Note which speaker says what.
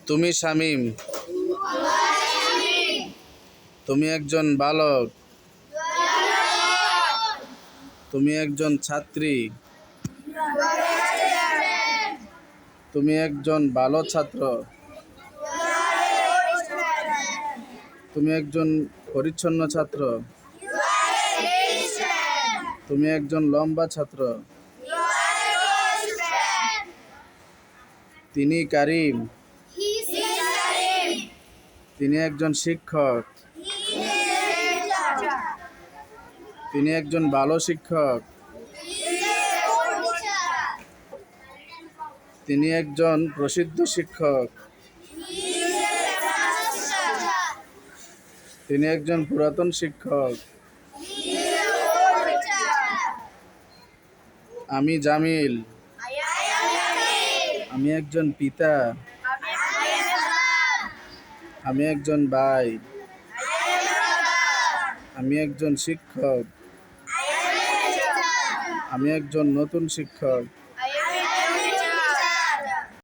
Speaker 1: তুমি শামীম। তুমি একজন বালক। তুমি একজন ছাত্রী। তুমি একজন ভালো ছাত্র। তুমি একজন পরিচ্ছন্ন ছাত্র। তুমি একজন লম্বা ছাত্র। তিনি কারিম। তিনি একজন শিক্ষক। তিনি একজন ভালো শিক্ষক। তিনি একজন প্রসিদ্ধ শিক্ষক। তিনি একজন পুরাতন শিক্ষক। আমি জামিল। আমি একজন পিতা। আমি একজন ভাই। আমি একজন শিক্ষক। আমি একজন নতুন শিক্ষক।